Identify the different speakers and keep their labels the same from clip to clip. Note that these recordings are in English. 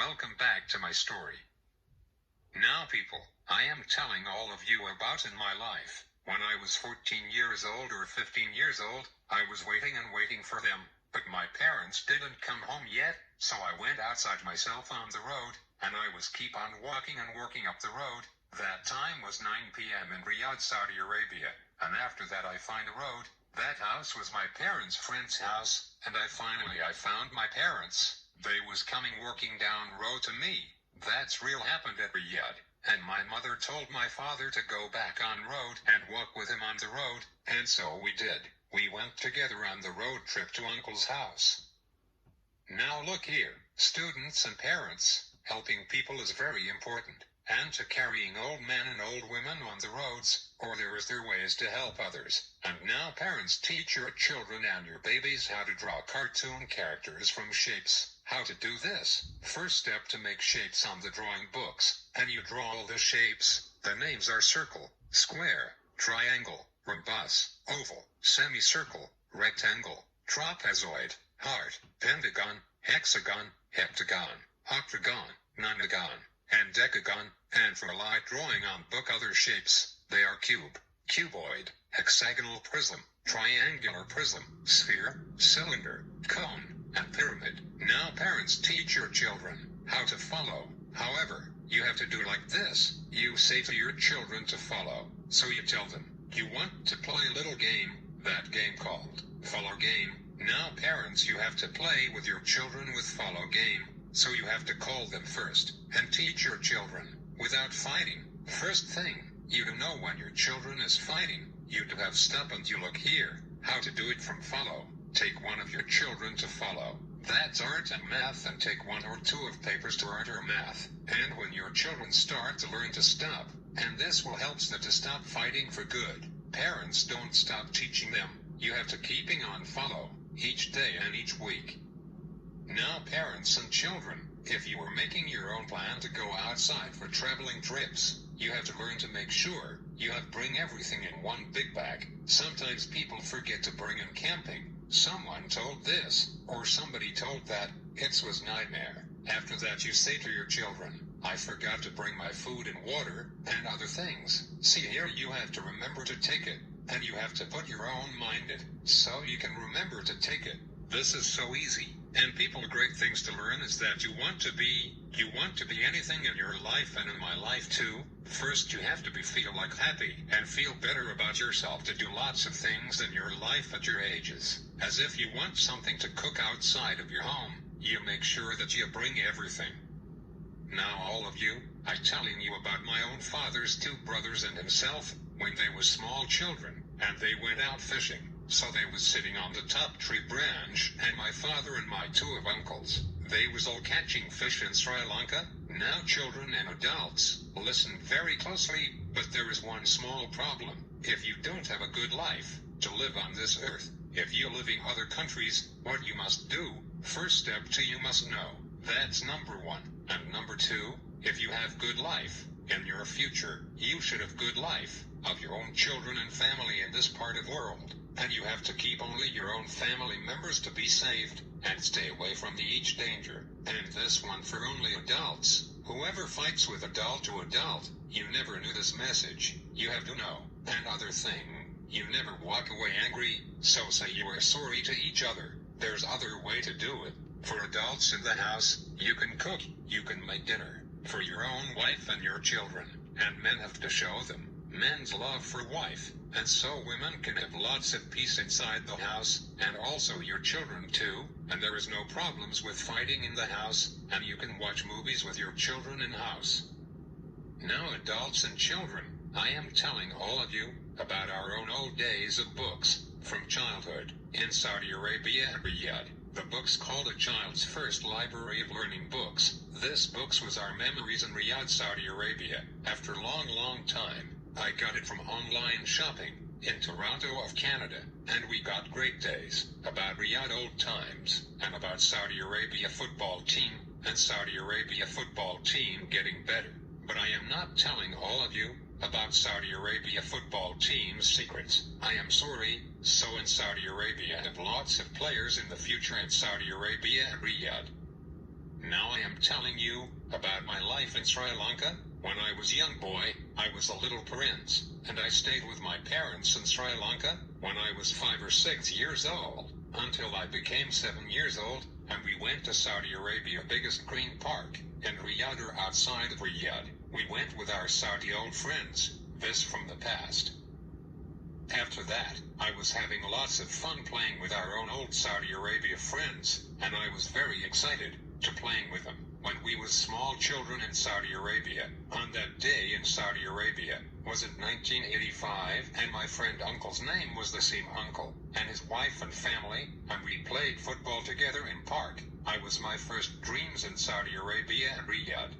Speaker 1: welcome back to my story. Now people, I am telling all of you about in my life. When I was 14 years old or 15 years old, I was waiting and waiting for them, but my parents didn't come home yet, so I went outside myself on the road, and I was keep on walking and working up the road. That time was 9 p.m. in Riyadh, Saudi Arabia, and after that I find a road. That house was my parents' friend's house, and I found my parents. They was coming working down road to me. That's real happened at Riyadh. And my mother told my father to go back on road and walk with him on the road, and so we did. We went together on the road trip to Uncle's house. Now look here, students and parents, helping people is very important, and to carrying old men and old women on the roads, or there ways to help others. And now parents, teach your children and your babies how to draw cartoon characters from shapes. How to do this? First step, to make shapes on the drawing books, and you draw all the shapes. The names are circle, square, triangle, rhombus, oval, semicircle, rectangle, trapezoid, heart, pentagon, hexagon, heptagon, octagon, nonagon, and decagon. And for light drawing on book, other shapes, they are cube, cuboid, hexagonal prism, triangular prism, sphere, cylinder, cone, and pyramid. Now parents, teach your children how to follow. However, you have to do like this. You say to your children to follow. So you tell them, you want to play a little game, that game called follow game. Now parents, you have to play with your children with follow game. So you have to call them first, and teach your children, without fighting. First thing, you to know when your children is fighting, you to have stop and you look here, how to do it from follow. Take one of your children to follow. That's art and math, and take one or two of papers to art or math. And when your children start to learn to stop, and this will help them to stop fighting for good. Parents, don't stop teaching them. You have to keeping on follow, each day and each week. Now parents and children, if you are making your own plan to go outside for traveling trips, you have to learn to make sure you have bring everything in one big bag. Sometimes people forget to bring in camping. Someone told this, or somebody told that, it was nightmare. After that you say to your children, I forgot to bring my food and water, and other things. See here, you have to remember to take it, and you have to put your own mind in, so you can remember to take it. This is so easy. And people, great things to learn is that you want to be anything in your life and in my life too. First you have to feel like happy and feel better about yourself to do lots of things in your life at your ages. As if you want something to cook outside of your home, you make sure that you bring everything. Now all of you, I telling you about my own father's two brothers and himself, when they was small children, and they went out fishing. So they was sitting on the top tree branch, and my father and my two of uncles, they was all catching fish in SriLanka. Now children and adults, listen very closely, but there is one small problem. If you don't have a good life to live on this earth, if you live in other countries, what you must do, first step to you must know, that's number one. And number two, if you have good life, in your future, you should have good life, of your own children and family in this part of world. And you have to keep only your own family members to be saved, and stay away from each danger. And this one for only adults. Whoever fights with adult to adult, you never knew this message, you have to know. And other thing, you never walk away angry, so say you are sorry to each other. There's other way to do it. For adults in the house, you can cook, you can make dinner, for your own wife and your children. And men have to show them men's love for wife, and so women can have lots of peace inside the house, and also your children too, and there is no problems with fighting in the house, and you can watch movies with your children in house. Now adults and children, I am telling all of you about our own old days of books, from childhood, in Saudi Arabia and Riyadh. The book's called A Child's First Library of Learning Books. This books was our memories in Riyadh, Saudi Arabia. After long time, I got it from online shopping, in Toronto of Canada, and we got great days, about Riyadh old times, and about Saudi Arabia football team, and Saudi Arabia football team getting better. But I am not telling all of you about Saudi Arabia football team's secrets. I am sorry. So in Saudi Arabia have lots of players in the future in Saudi Arabia and Riyadh. Now I am telling you about my life in Sri Lanka. When I was a young boy, I was a little prince, and I stayed with my parents in Sri Lanka when I was 5 or 6 years old, until I became 7 years old, and we went to Saudi Arabia's biggest green park, in Riyadh or outside of Riyadh. We went with our Saudi old friends, this from the past. After that, I was having lots of fun playing with our own old Saudi Arabia friends, and I was very excited to playing with them. When we was small children in Saudi Arabia, on that day in Saudi Arabia, was it 1985, and my friend uncle's name was the same uncle, and his wife and family, and we played football together in park. I was my first dreams in Saudi Arabia and Riyadh.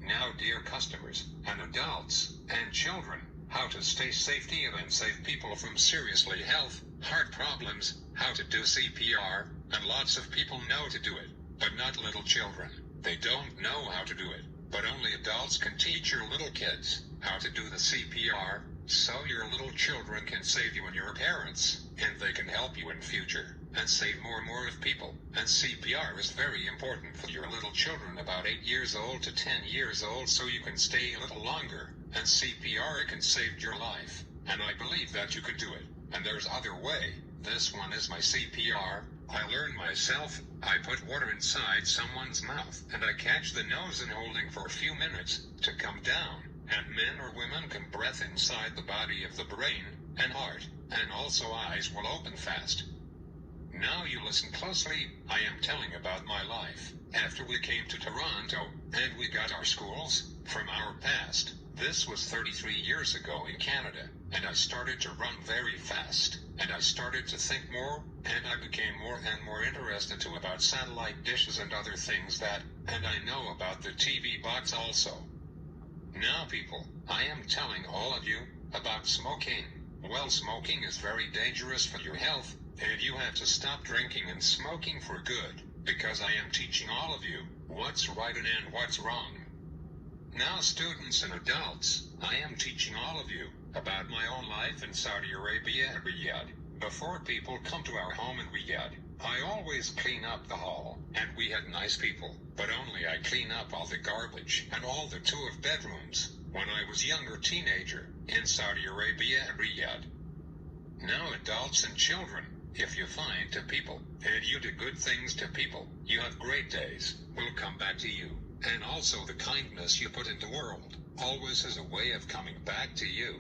Speaker 1: Now dear customers, and adults, and children, how to stay safety and save people from seriously health, heart problems, how to do CPR, and lots of people know to do it, but not little children. They don't know how to do it, but only adults can teach your little kids how to do the CPR, so your little children can save you and your parents, and they can help you in future, and save more and more of people. And CPR is very important for your little children about 8 years old to 10 years old, so you can stay a little longer, and CPR can save your life, and I believe that you could do it, and there's other way. This one is my CPR. I learned myself. I put water inside someone's mouth, and I catch the nose and holding for a few minutes to come down, and men or women can breathe inside the body of the brain and heart, and also eyes will open fast. Now you listen closely. I am telling about my life after we came to Toronto, and we got our schools from our past. This was 33 years ago in Canada, and I started to run very fast, and I started to think more, and I became more and more interested to about satellite dishes and other things that, and I know about the TV box also. Now people, I am telling all of you about smoking. Well, smoking is very dangerous for your health, and you have to stop drinking and smoking for good, because I am teaching all of you what's right and what's wrong. Now students and adults, I am teaching all of you about my own life in Saudi Arabia and Riyadh. Before people come to our home in Riyadh, I always clean up the hall, and we had nice people, but only I clean up all the garbage and all the 2 of bedrooms when I was younger teenager in Saudi Arabia and Riyadh. Now adults and children, if you find to people, and you do good things to people, you have great days, will come back to you. And also the kindness you put in the world always has a way of coming back to you.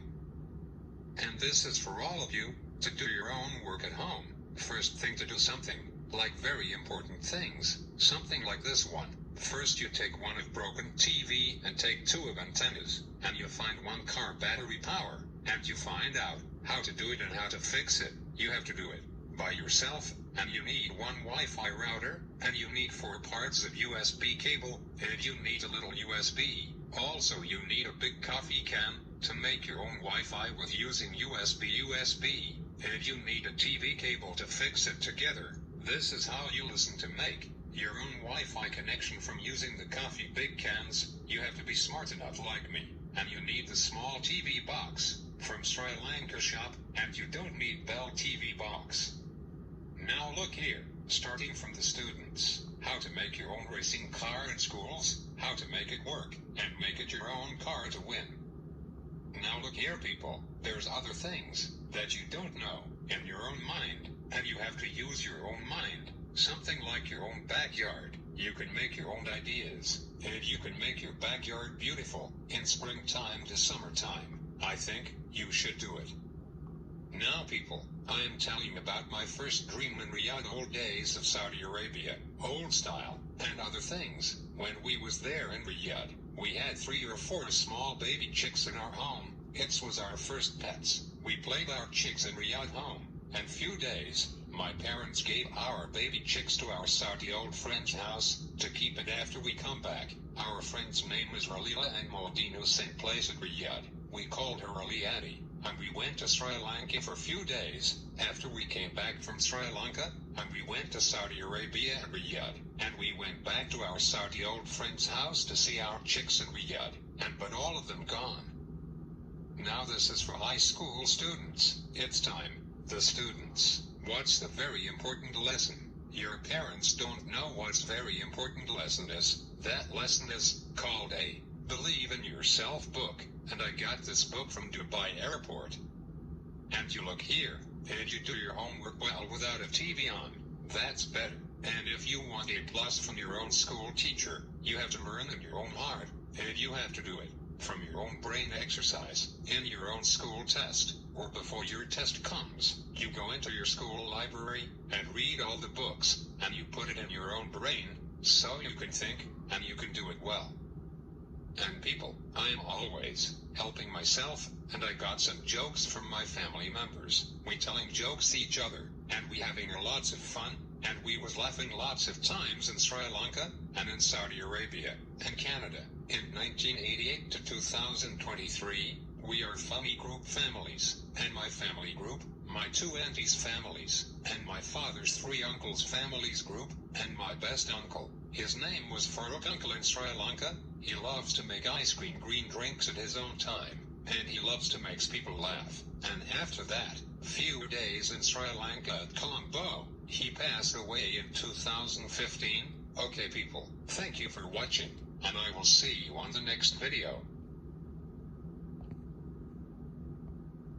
Speaker 1: And this is for all of you, to do your own work at home. First thing to do something, like very important things, something like this one. First you take one of broken TV and take 2 of antennas, and you find 1 car battery power, and you find out how to do it and how to fix it. You have to do it by yourself, and you need 1 Wi-Fi router, and you need 4 parts of USB cable, and you need a little USB. Also you need a big coffee can to make your own Wi-Fi with using USB, and you need a TV cable to fix it together. This is how you listen to make your own Wi-Fi connection from using the coffee big cans. You have to be smart enough like me, and you need the small TV box from SriLanka shop, and you don't need Bell TV box. Now look here, starting from the students, how to make your own racing car in schools, how to make it work, and make it your own car to win. Now look here people, there's other things that you don't know in your own mind, and you have to use your own mind. Something like your own backyard. You can make your own ideas, and you can make your backyard beautiful in springtime to summertime. I think you should do it. Now people, I am telling about my first dream in Riyadh, old days of Saudi Arabia, old style, and other things. When we was there in Riyadh, we had 3 or 4 small baby chicks in our home. It was our first pets. We played our chicks in Riyadh home, and few days, my parents gave our baby chicks to our Saudi old friend's house to keep it after we come back. Our friend's name was Ralila and Modino, same place at Riyadh. We called her Raliati, and we went to Sri Lanka for a few days after we came back from Sri Lanka, and we went to Saudi Arabia and Riyadh, and we went back to our Saudi old friend's house to see our chicks in Riyadh, but all of them gone. Now this is for high school students. It's time. The students. What's the very important lesson? Your parents don't know what's very important lesson is. That lesson is called a Believe in Yourself book, and I got this book from Dubai Airport. And you look here, and you do your homework well without a TV on. That's better. And if you want a plus from your own school teacher, you have to learn in your own heart, and you have to do it from your own brain exercise, in your own school test, or before your test comes. You go into your school library, and read all the books, and you put it in your own brain, so you can think, and you can do it well. And people, I'm always helping myself, and I got some jokes from my family members. We telling jokes each other, and we having lots of fun, and we was laughing lots of times in Sri Lanka, and in Saudi Arabia, and Canada. In 1988 to 2023, we are funny group families, and my family group, my 2 aunties' families, and my father's 3 uncles' families group, and my best uncle. His name was Farooq Uncle in Sri Lanka. He loves to make ice cream green drinks at his own time, and he loves to make people laugh. And after that, few days in Sri Lanka at Colombo, he passed away in 2015. Okay people, thank you for watching, and I will see you on the next video.